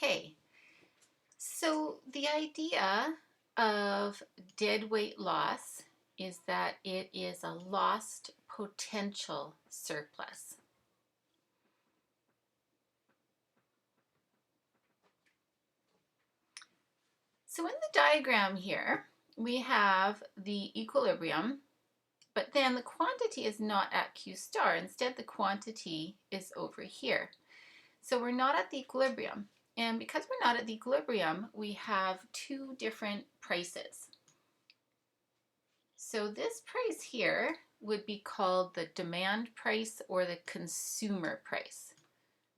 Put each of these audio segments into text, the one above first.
Okay, so the idea of dead weight loss is that it is a lost potential surplus. So in the diagram here, we have the equilibrium, but then the quantity is not at Q star. Instead, the quantity is over here. So we're not at the equilibrium. And because we're not at the equilibrium, we have two different prices. So this price here would be called the demand price or the consumer price.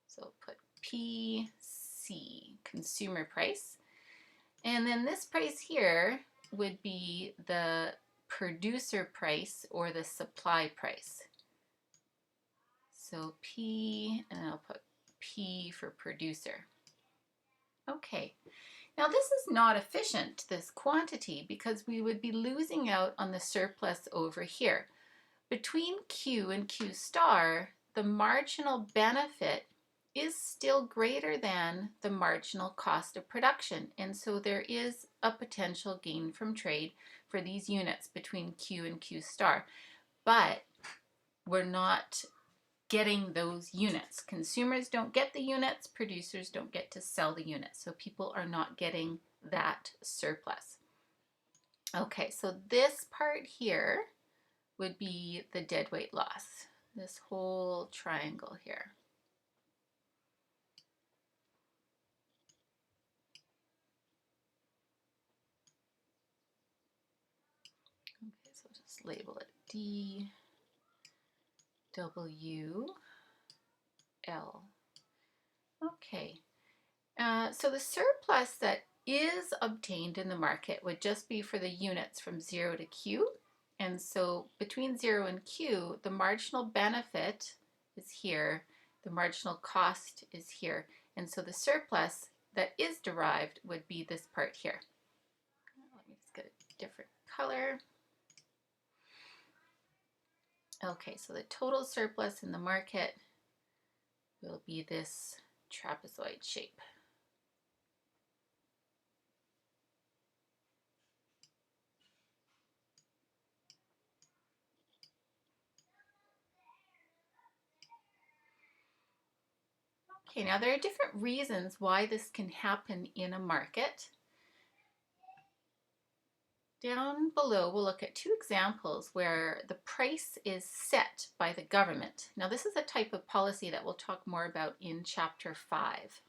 So put PC, consumer price. And then this price here would be the producer price or the supply price. So P, and I'll put P for producer. Okay, now this is not efficient, this quantity, because we would be losing out on the surplus over here. Between Q and Q star, the marginal benefit is still greater than the marginal cost of production. And so there is a potential gain from trade for these units between Q and Q star. But we're not getting those units. Consumers don't get the units, producers don't get to sell the units. So people are not getting that surplus. Okay, so this part here would be the dead weight loss, this whole triangle here. Okay, so just label it D, W, L. Okay, so the surplus that is obtained in the market would just be for the units from 0 to Q. And so between 0 and Q, the marginal benefit is here, the marginal cost is here. And so the surplus that is derived would be this part here. Let me just get a different color. Okay, so the total surplus in the market will be this trapezoid shape. Okay, now there are different reasons why this can happen in a market. Down below, we'll look at two examples where the price is set by the government. Now, this is a type of policy that we'll talk more about in Chapter 5.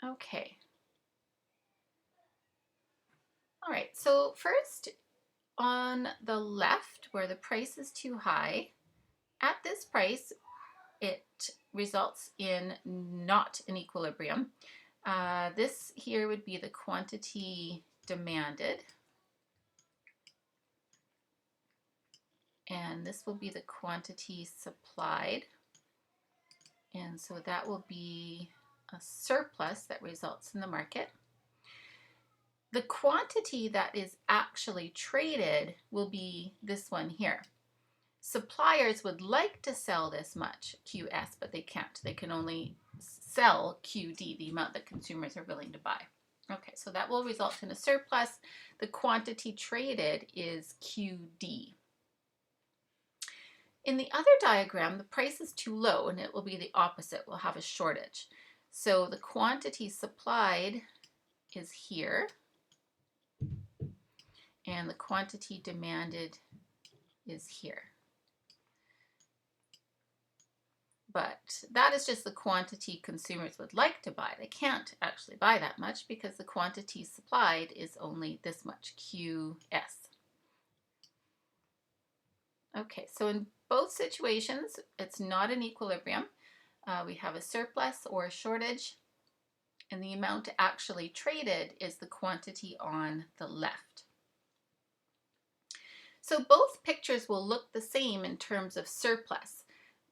Okay. All right, so first, on the left, where the price is too high, at this price, it results in not an equilibrium. This here would be the quantity demanded. And this will be the quantity supplied. And so that will be a surplus that results in the market. The quantity that is actually traded will be this one here. Suppliers would like to sell this much, QS, but they can't. They can only sell QD, the amount that consumers are willing to buy. Okay, so that will result in a surplus. The quantity traded is QD. In the other diagram, the price is too low, and it will be the opposite. We'll have a shortage. So the quantity supplied is here, and the quantity demanded is here. But that is just the quantity consumers would like to buy. They can't actually buy that much because the quantity supplied is only this much, QS. Okay, so in both situations, it's not an equilibrium. We have a surplus or a shortage, and the amount actually traded is the quantity on the left. So both pictures will look the same in terms of surplus.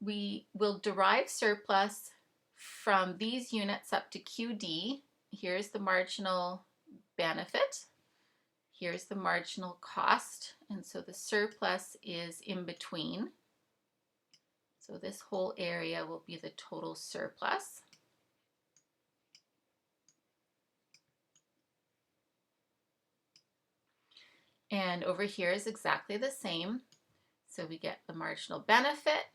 We will derive surplus from these units up to QD. Here's the marginal benefit. Here's the marginal cost. And so the surplus is in between. So this whole area will be the total surplus. And over here is exactly the same. So we get the marginal benefit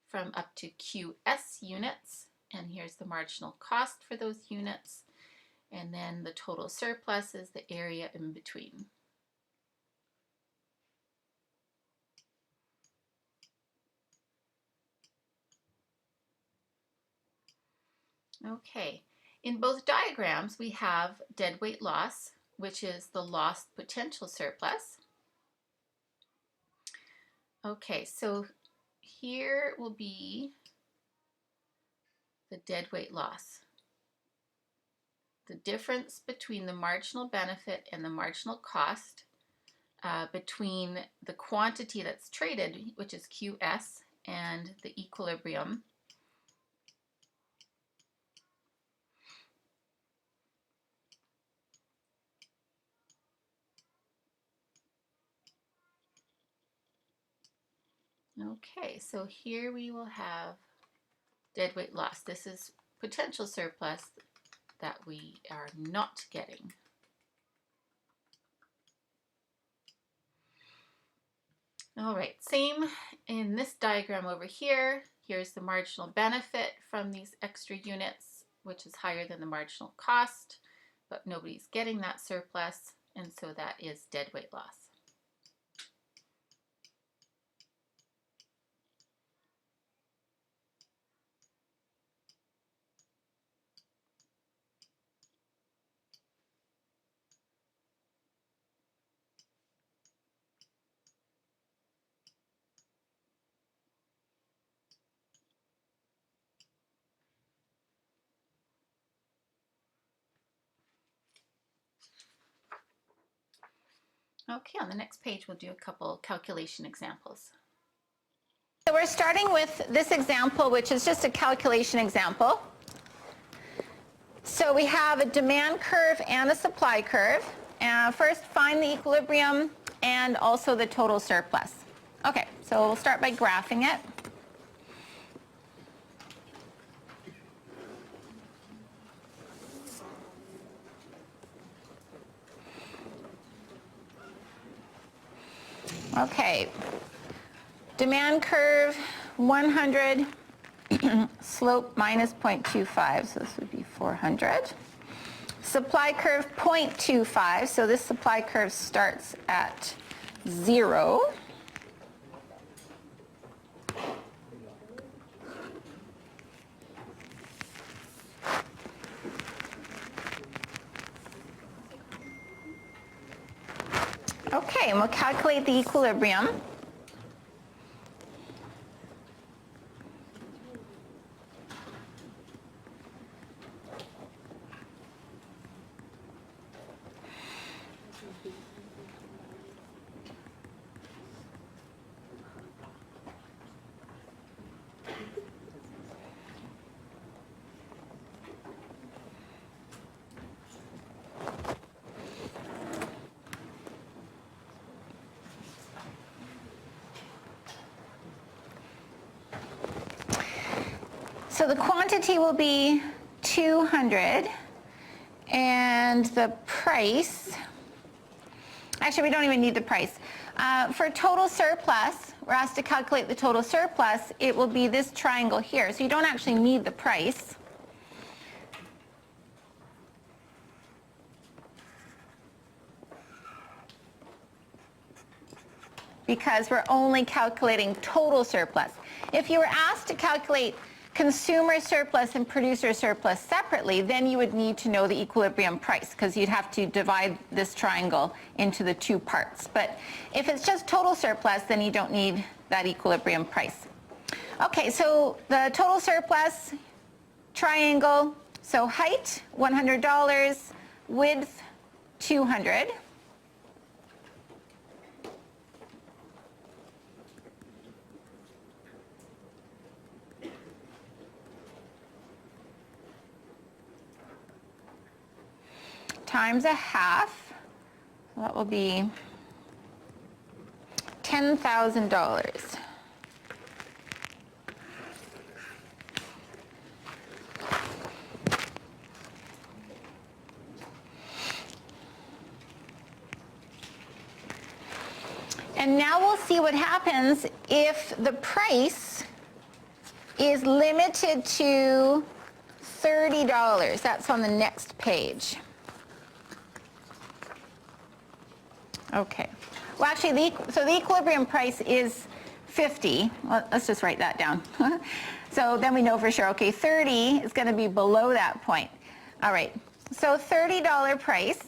from up to QS units, and here's the marginal cost for those units, and then the total surplus is the area in between. Okay, in both diagrams we have deadweight loss, which is the lost potential surplus. Okay, so here will be the deadweight loss. The difference between the marginal benefit and the marginal cost between the quantity that's traded, which is QS, and the equilibrium. Okay, so here we will have deadweight loss. This is potential surplus that we are not getting. All right, same in this diagram over here. Here's the marginal benefit from these extra units, which is higher than the marginal cost, but nobody's getting that surplus, and so that is deadweight loss. Okay, on the next page we'll do a couple calculation examples. So we're starting with this example, which is just a calculation example. So we have a demand curve and a supply curve. First, find the equilibrium and also the total surplus. Okay, so we'll start by graphing it. Okay, demand curve 100, slope minus 0.25, so this would be 400. Supply curve 0.25, so this supply curve starts at 0. Okay, and we'll calculate the equilibrium. So the quantity will be 200, and the price, actually we don't even need the price. For total surplus, we're asked to calculate the total surplus, it will be this triangle here. So you don't actually need the price. Because we're only calculating total surplus. If you were asked to calculate consumer surplus and producer surplus separately, then you would need to know the equilibrium price, because you'd have to divide this triangle into the two parts. But if it's just total surplus, then you don't need that equilibrium price. Okay, so the total surplus triangle, so height $100, width 200. Times a half, so that will be $10,000. And now we'll see what happens if the price is limited to $30. That's on the next page. Okay. Well, actually, so the equilibrium price is 50. Well, let's just write that down. So then we know for sure, okay, 30 is going to be below that point. All right. So $30 price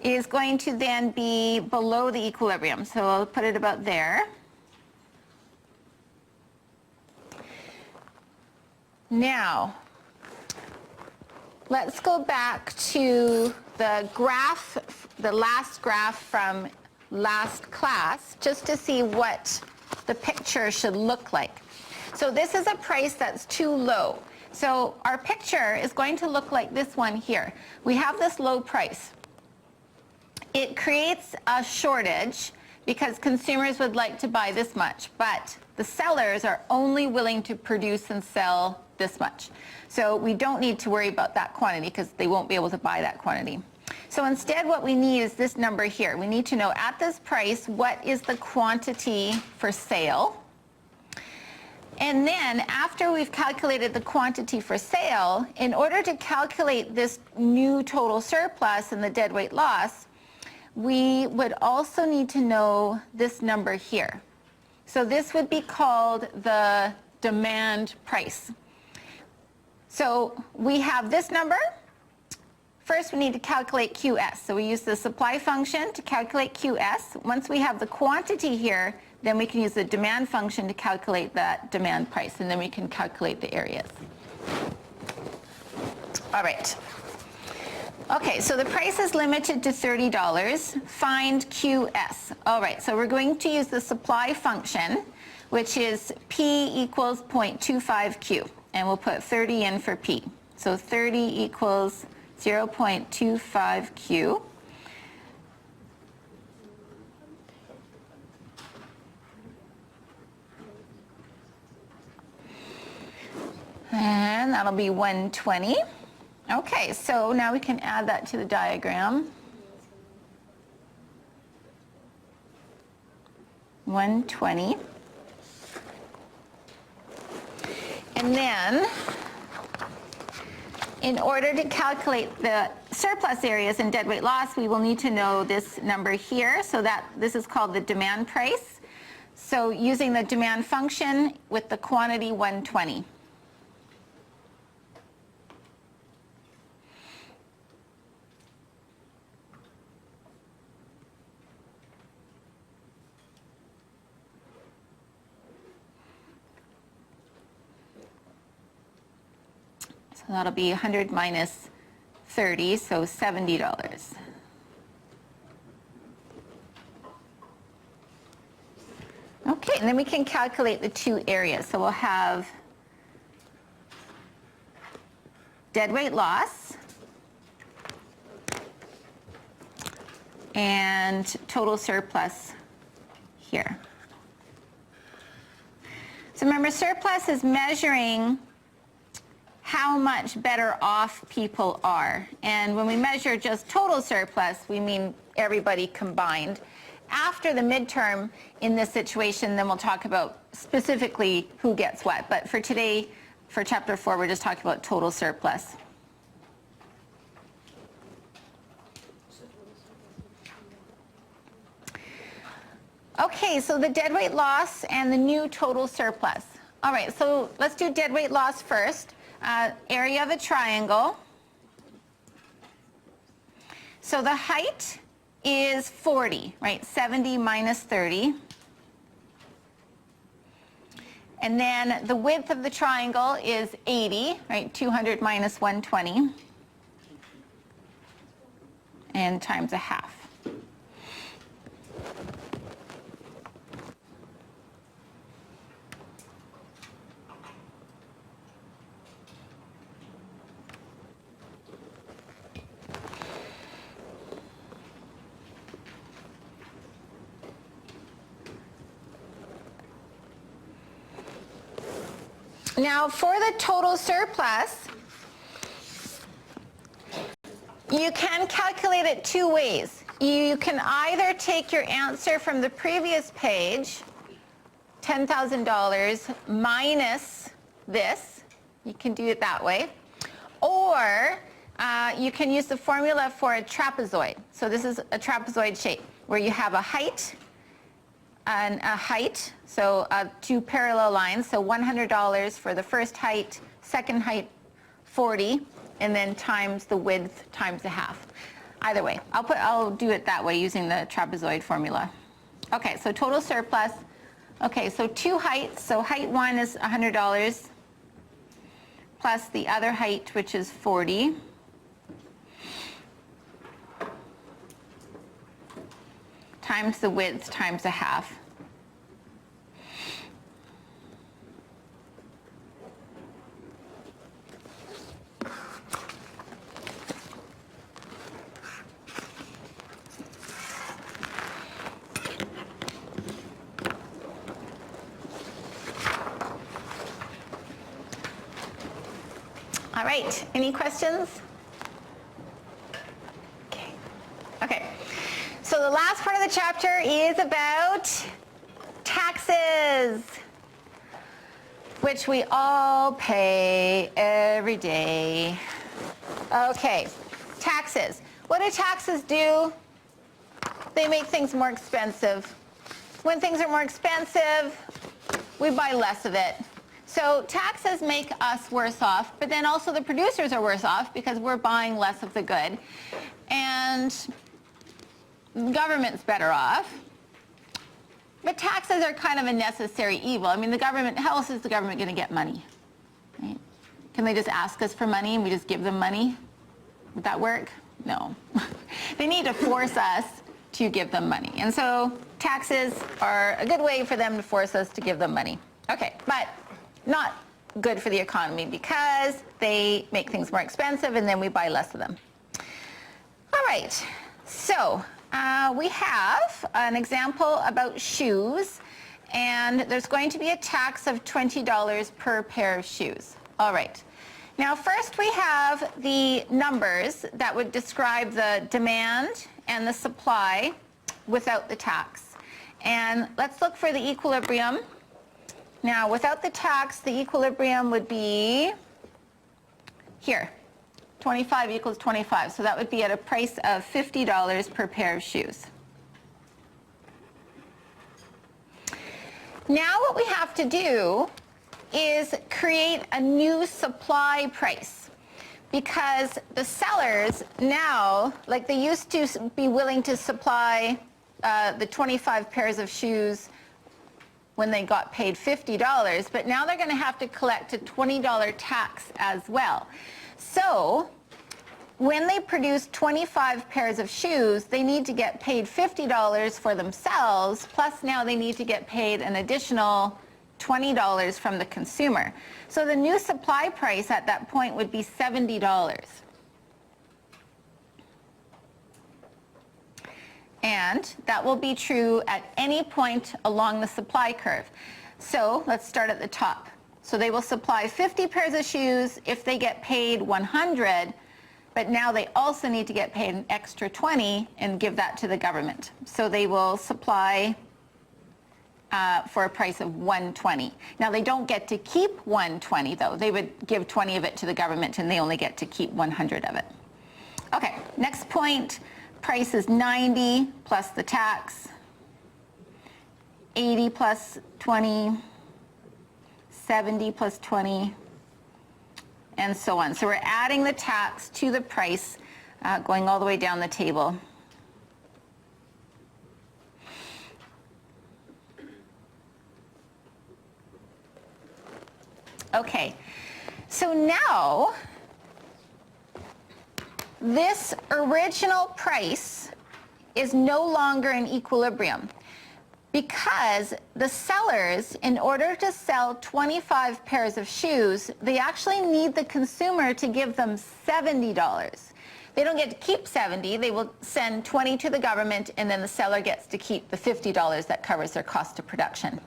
is going to then be below the equilibrium. So I'll put it about there. Now, let's go back to the graph, the last graph from last class, just to see what the picture should look like. So this is a price that's too low. So our picture is going to look like this one here. We have this low price. It creates a shortage because consumers would like to buy this much, but the sellers are only willing to produce and sell this much. So we don't need to worry about that quantity because they won't be able to buy that quantity. So instead what we need is this number here. We need to know at this price, what is the quantity for sale? And then after we've calculated the quantity for sale, in order to calculate this new total surplus and the deadweight loss, we would also need to know this number here. So this would be called the demand price. So we have this number. First, we need to calculate QS. So we use the supply function to calculate QS. Once we have the quantity here, then we can use the demand function to calculate that demand price, and then we can calculate the areas. All right. Okay, so the price is limited to $30. Find QS. All right, so we're going to use the supply function, which is P equals 0.25Q, and we'll put 30 in for P. So 30 equals 0.25Q. And that'll be 120. Okay, so now we can add that to the diagram. 120. And then, in order to calculate the surplus areas and deadweight loss, we will need to know this number here. So that this is called the demand price. So using the demand function with the quantity 120. So that'll be 100 minus 30, so $70. Okay, and then we can calculate the two areas. So we'll have deadweight loss and total surplus here. So remember, surplus is measuring how much better off people are. And when we measure just total surplus, we mean everybody combined. After the midterm in this situation, then we'll talk about specifically who gets what. But for today, for chapter 4, we're just talking about total surplus. Okay, so the deadweight loss and the new total surplus. All right, so let's do deadweight loss first. Area of a triangle. So the height is 40, right? 70 minus 30. And then the width of the triangle is 80, right? 200 minus 120. And times a half. Now, for the total surplus, You can calculate it two ways. You can either take your answer from the previous page, $10,000 minus this. You can do it that way. Or you can use the formula for a trapezoid. So this is a trapezoid shape where you have a height and a height, so two parallel lines. So $100 for the first height, second height 40, and then times the width times a half. Either way, I'll do it that way using the trapezoid formula. Okay, so total surplus. Okay, so two heights. So height one is $100 plus the other height, which is 40. Times the width times a half. All right, any questions? Okay. So the last part of the chapter is about taxes, which we all pay every day. Okay, taxes. What do taxes do? They make things more expensive. When things are more expensive, we buy less of it. So taxes make us worse off, but then also the producers are worse off because we're buying less of the good. And the government's better off. But taxes are kind of a necessary evil. I mean, the government, how else is the government going to get money? Right? Can they just ask us for money and we just give them money? Would that work? No. They need to force us to give them money. And so taxes are a good way for them to force us to give them money. Okay, but not good for the economy because they make things more expensive and then we buy less of them. All right, so we have an example about shoes, and there's going to be a tax of $20 per pair of shoes. All right. Now first we have the numbers that would describe the demand and the supply without the tax. And let's look for the equilibrium. Now, without the tax, the equilibrium would be here. 25 equals 25. So that would be at a price of $50 per pair of shoes. Now what we have to do is create a new supply price, because the sellers now, like they used to be willing to supply the 25 pairs of shoes when they got paid $50, but now they're going to have to collect a $20 tax as well. So when they produce 25 pairs of shoes, they need to get paid $50 for themselves, plus now they need to get paid an additional $20 from the consumer. So the new supply price at that point would be $70. And that will be true at any point along the supply curve. So let's start at the top. So they will supply 50 pairs of shoes if they get paid 100, but now they also need to get paid an extra 20 and give that to the government. So they will supply for a price of 120. Now they don't get to keep 120 though. They would give 20 of it to the government and they only get to keep 100 of it. Okay, next point. Price is 90 plus the tax, 80 plus 20, 70 plus 20, and so on. So we're adding the tax to the price, going all the way down the table. Okay, so now this original price is no longer in equilibrium because the sellers, in order to sell 25 pairs of shoes, they actually need the consumer to give them $70. They don't get to keep 70, they will send 20 to the government and then the seller gets to keep the $50 that covers their cost of production.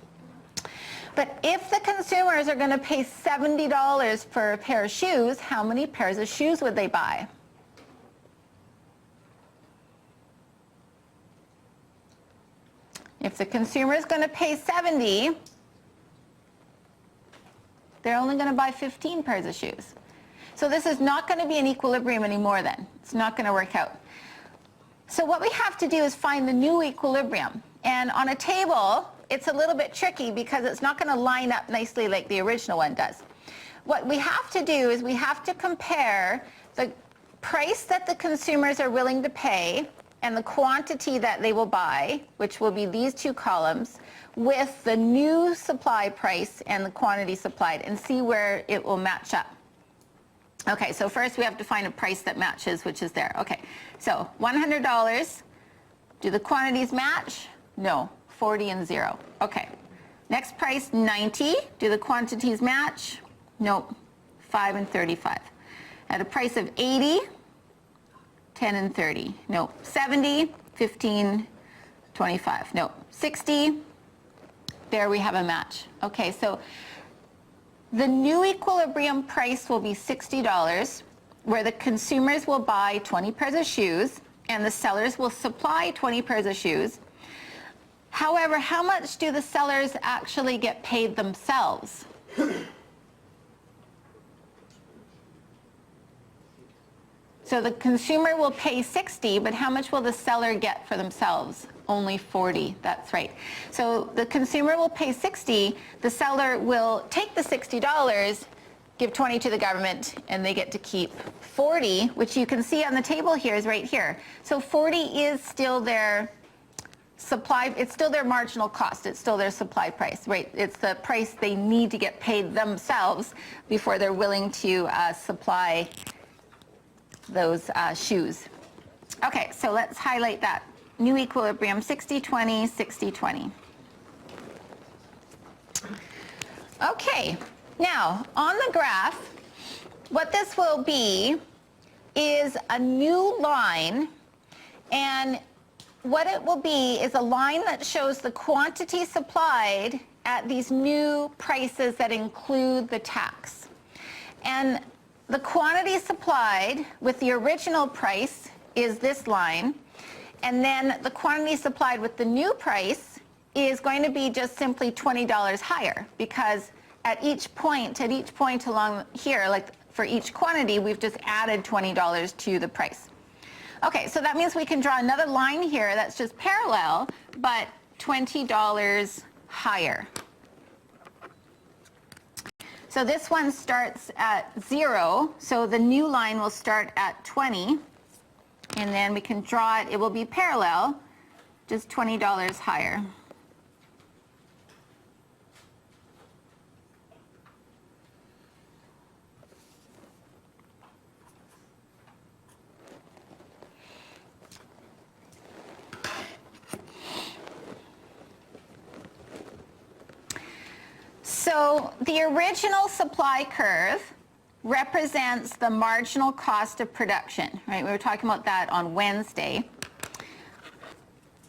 But if the consumers are going to pay $70 for a pair of shoes, how many pairs of shoes would they buy? If the consumer is going to pay 70, they're only going to buy 15 pairs of shoes. So this is not going to be an equilibrium anymore then. It's not going to work out. So what we have to do is find the new equilibrium. And on a table, it's a little bit tricky because it's not going to line up nicely like the original one does. What we have to do is we have to compare the price that the consumers are willing to pay and the quantity that they will buy, which will be these two columns, with the new supply price and the quantity supplied, and see where it will match up. Okay, so first we have to find a price that matches, which is there. Okay, so $100. Do the quantities match? No, 40 and 0. Okay, next price, 90. Do the quantities match? Nope, 5 and 35. At a price of 80, 10 and 30. Nope, 70, 15, 25. Nope, 60. There we have a match. Okay, so the new equilibrium price will be $60, where the consumers will buy 20 pairs of shoes and the sellers will supply 20 pairs of shoes. However, how much do the sellers actually get paid themselves? So the consumer will pay 60, but how much will the seller get for themselves? Only 40, that's right. So the consumer will pay 60, the seller will take the $60, give 20 to the government, and they get to keep 40, which you can see on the table here is right here. So 40 is still their supply, it's still their marginal cost, it's still their supply price, right? It's the price they need to get paid themselves before they're willing to supply those shoes. Okay, so let's highlight that. New equilibrium, 60-20, 60-20. Okay, now on the graph, what this will be is a new line, and what it will be is a line that shows the quantity supplied at these new prices that include the tax. And the quantity supplied with the original price is this line, and then the quantity supplied with the new price is going to be just simply $20 higher, because at each point along here, like for each quantity, we've just added $20 to the price. Okay, so that means we can draw another line here that's just parallel, but $20 higher. So this one starts at 0, so the new line will start at 20, and then we can draw it, it will be parallel, just $20 higher. So the original supply curve represents the marginal cost of production, right? We were talking about that on Wednesday.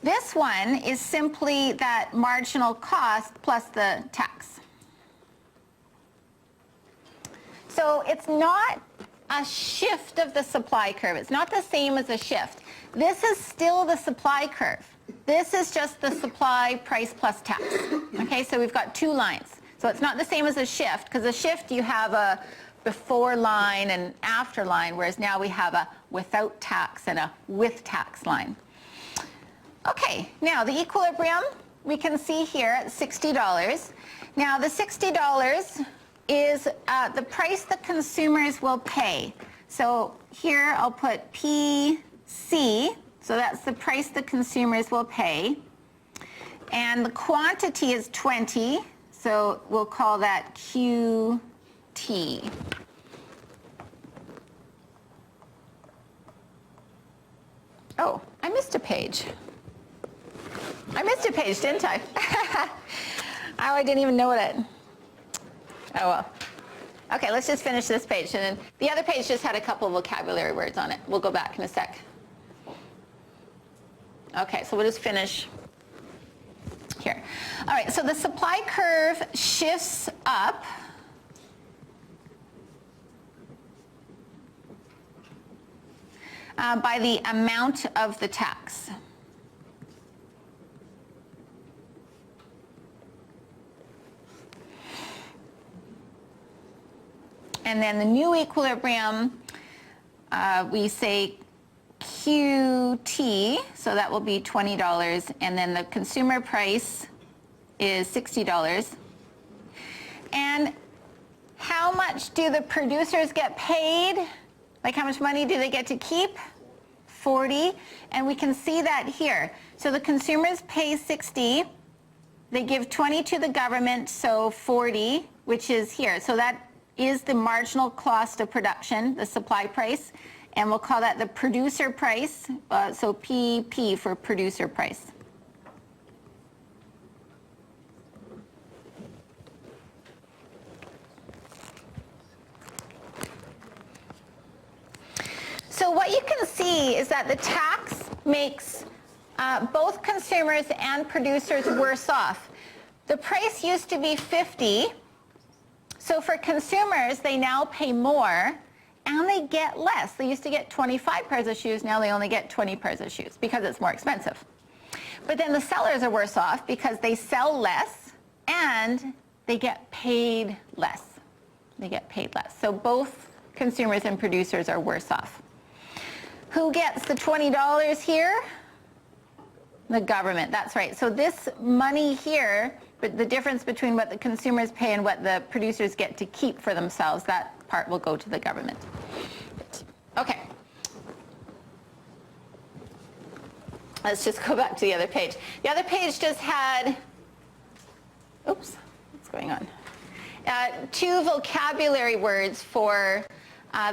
This one is simply that marginal cost plus the tax. So it's not a shift of the supply curve. It's not the same as a shift. This is still the supply curve. This is just the supply price plus tax. Okay, so we've got two lines. So it's not the same as a shift, because a shift you have a before line and after line, whereas now we have a without tax and a with tax line. Okay, now the equilibrium we can see here at $60. Now the $60 is the price that consumers will pay. So here I'll put PC, so that's the price the consumers will pay. And the quantity is 20. So we'll call that QT. Oh, I missed a page. I missed a page, didn't I? Oh, I didn't even know it. Oh, well. Okay, let's just finish this page. And then the other page just had a couple of vocabulary words on it. We'll go back in a sec. Okay, so we'll just finish here. All right, so the supply curve shifts up by the amount of the tax. And then the new equilibrium, we say QT, so that will be $20, and then the consumer price is $60. And how much do the producers get paid? Like how much money do they get to keep? 40, and we can see that here. So the consumers pay 60, they give 20 to the government, so 40, which is here. So that is the marginal cost of production, the supply price, and we'll call that the producer price, so PP for producer price. So what you can see is that the tax makes both consumers and producers worse off. The price used to be 50, so for consumers, they now pay more, and they get less. They used to get 25 pairs of shoes, now they only get 20 pairs of shoes because it's more expensive. But then the sellers are worse off because they sell less, and they get paid less. They get paid less. So both consumers and producers are worse off. Who gets the $20 here? The government, that's right. So this money here, but the difference between what the consumers pay and what the producers get to keep for themselves, that part will go to the government. Okay. Let's just go back to the other page. The other page just had, oops, what's going on? Two vocabulary words for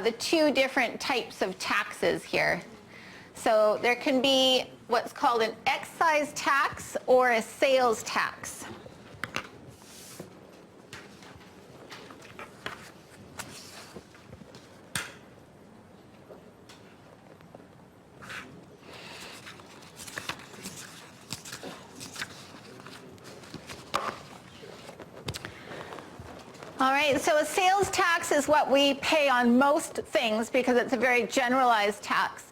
the two different types of taxes here. So there can be what's called an excise tax or a sales tax. All right, so a sales tax is what we pay on most things because it's a very generalized tax.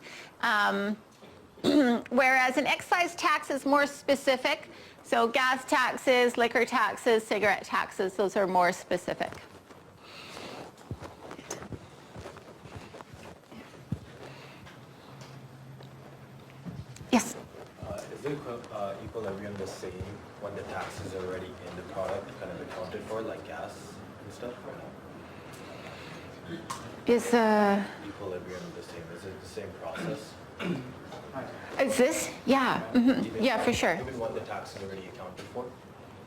Whereas an excise tax is more specific. So gas taxes, liquor taxes, cigarette taxes, those are more specific. Yes? Is the equilibrium the same when the tax is already in the product, kind of accounted for, like gas and stuff, or no? Is Equilibrium the same? Is it the same process? Is this? Yeah. Mm-hmm. Yeah, for sure. Even when the tax is already accounted for,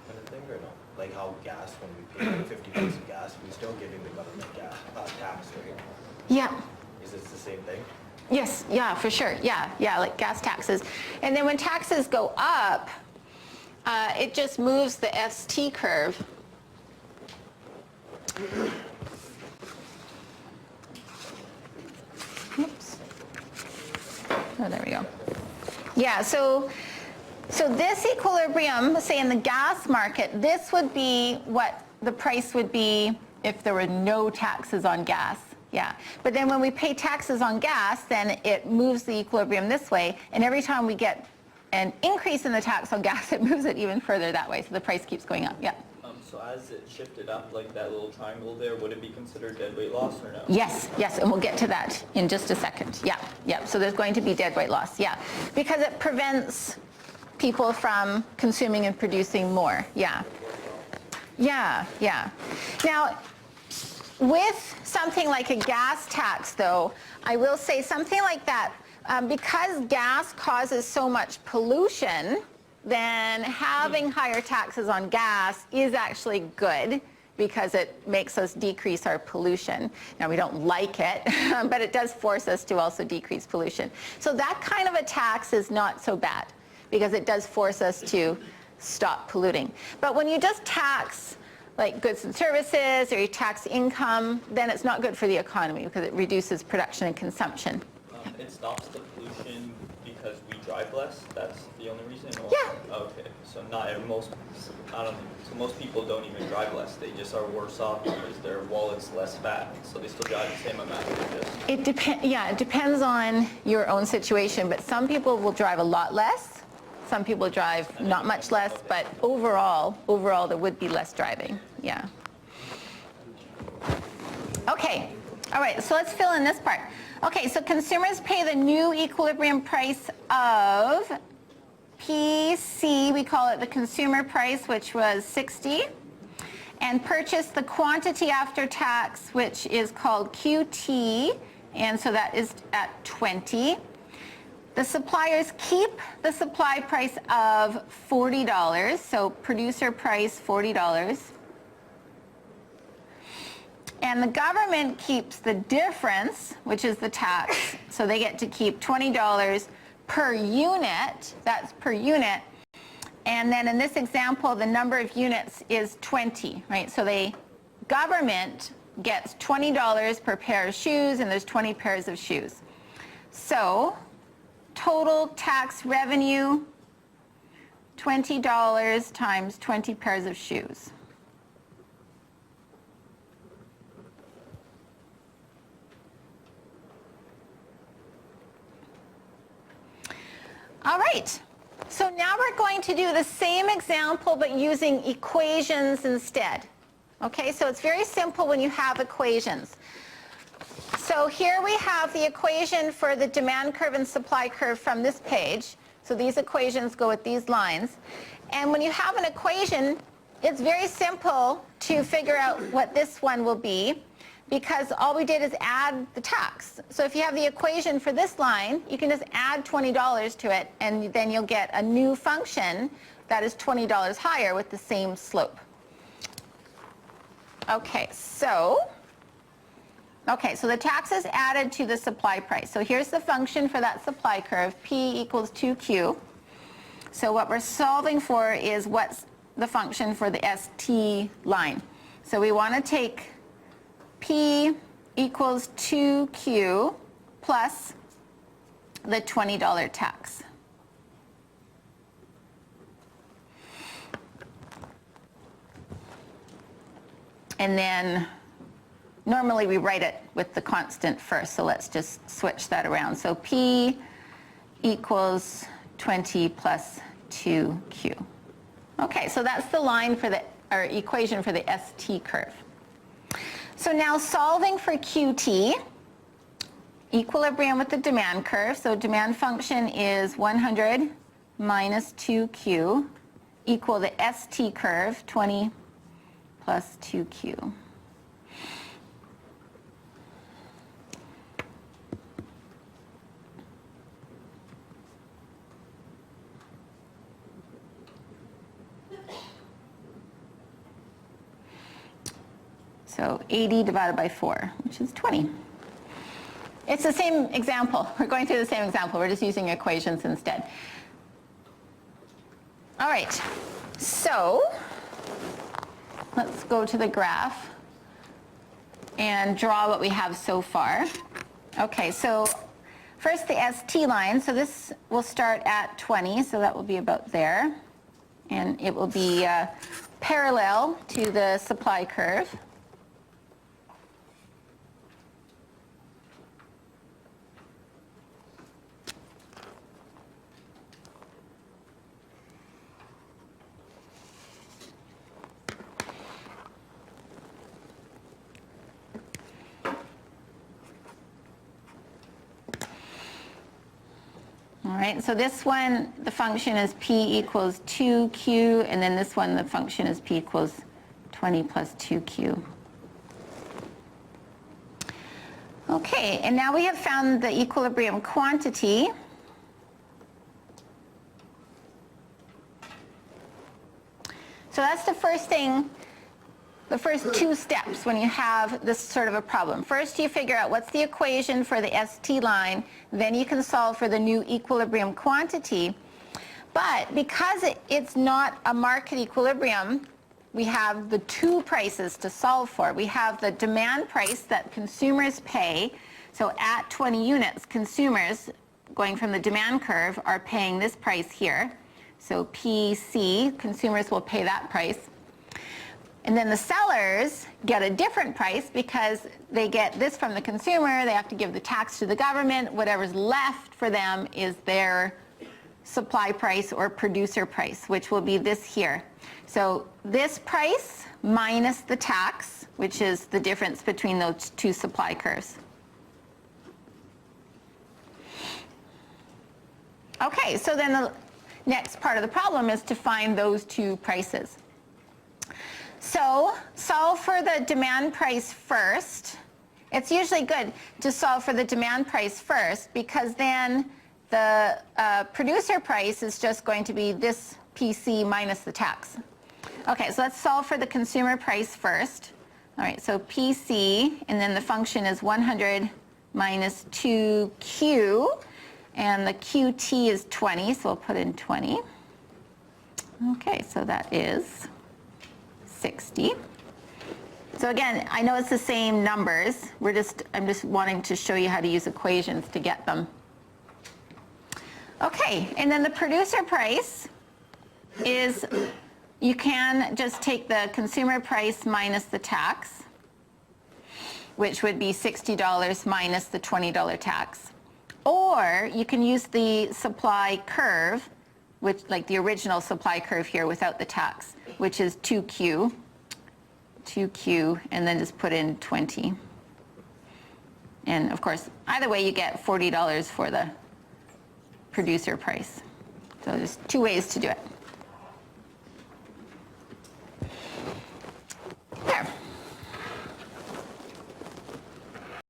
kind of thing, or no? Like how gas, when we pay like 50 cents of gas, we're still giving the government tax, right? Yeah. Is this the same thing? Yes, yeah, for sure. Yeah, like gas taxes. And then when taxes go up, it just moves the ST curve. Oops. Oh, there we go. Yeah, so this equilibrium, say in the gas market, this would be what the price would be if there were no taxes on gas. Yeah, but then when we pay taxes on gas, then it moves the equilibrium this way, and every time we get an increase in the tax on gas, it moves it even further that way, so the price keeps going up. Yeah. So as it shifted up, like that little triangle there, would it be considered deadweight loss or no? Yes, and we'll get to that in just a second. Yeah, so there's going to be deadweight loss, yeah, because it prevents people from consuming and producing more, yeah. Now, with something like a gas tax, though, I will say something like that, because gas causes so much pollution, then having higher taxes on gas is actually good because it makes us decrease our pollution. Now, we don't like it, but it does force us to also decrease pollution. So that kind of a tax is not so bad because it does force us to stop polluting. But when you just tax like goods and services or you tax income, then it's not good for the economy because it reduces production and consumption. It stops the pollution because we drive less? That's the only reason? Or? Yeah. Okay, so most people don't even drive less. They just are worse off because their wallet's less fat, so they still drive the same amount. It depends on your own situation, but some people will drive a lot less. Some people drive not much less, but overall there would be less driving, yeah. Okay, all right, so let's fill in this part. Okay, so consumers pay the new equilibrium price of PC, we call it the consumer price, which was 60, and purchase the quantity after tax, which is called QT, and so that is at 20. The suppliers keep the supply price of $40, so producer price $40. And the government keeps the difference, which is the tax, so they get to keep $20 per unit, that's per unit. And then in this example, the number of units is 20, right? So government gets $20 per pair of shoes, and there's 20 pairs of shoes. So total tax revenue, $20 times 20 pairs of shoes. All right, so now we're going to do the same example but using equations instead. Okay, so it's very simple when you have equations. So here we have the equation for the demand curve and supply curve from this page. So these equations go with these lines. And when you have an equation, it's very simple to figure out what this one will be, because all we did is add the tax. So if you have the equation for this line, you can just add $20 to it, and then you'll get a new function that is $20 higher with the same slope. Okay, so the tax is added to the supply price. So here's the function for that supply curve, P equals 2Q. So what we're solving for is what's the function for the ST line. So we want to take P equals 2Q plus the $20 tax. And then normally we write it with the constant first, so let's just switch that around. So P equals 20 plus 2Q. Okay, so that's the line for our equation for the ST curve. So now solving for QT, equilibrium with the demand curve. So demand function is 100 minus 2Q equal the ST curve, 20 plus 2Q. So 80 divided by 4, which is 20. It's the same example. We're going through the same example. We're just using equations instead. All right, so let's go to the graph and draw what we have so far. Okay, so first the ST line. So this will start at 20, so that will be about there. And it will be parallel to the supply curve. All right, so this one, the function is P equals 2Q, and then this one, the function is P equals 20 plus 2Q. Okay, and now we have found the equilibrium quantity. So that's the first thing, the first two steps when you have this sort of a problem. First, you figure out what's the equation for the ST line, then you can solve for the new equilibrium quantity. But because it's not a market equilibrium, we have the two prices to solve for. We have the demand price that consumers pay. So at 20 units, consumers, going from the demand curve, are paying this price here. So PC, consumers will pay that price. And then the sellers get a different price because they get this from the consumer, they have to give the tax to the government, whatever's left for them is their supply price or producer price, which will be this here. So this price minus the tax which is the difference between those two supply curves. Okay, so then the next part of the problem is to find those two prices. So solve for the demand price first. It's usually good to solve for the demand price first because then the producer price is just going to be this PC minus the tax. Okay, so let's solve for the consumer price first. All right, so PC, and then the function is 100 minus 2Q, and the QT is 20, so we'll put in 20. Okay, so that is 60. So again, I know it's the same numbers. I'm just wanting to show you how to use equations to get them. Okay, and then the producer price is, you can just take the consumer price minus the tax, which would be $60 minus the $20 tax. Or you can use the supply curve, which like the original supply curve here without the tax, which is 2Q, and then just put in 20. And of course, either way you get $40 for the producer price. So there's two ways to do it.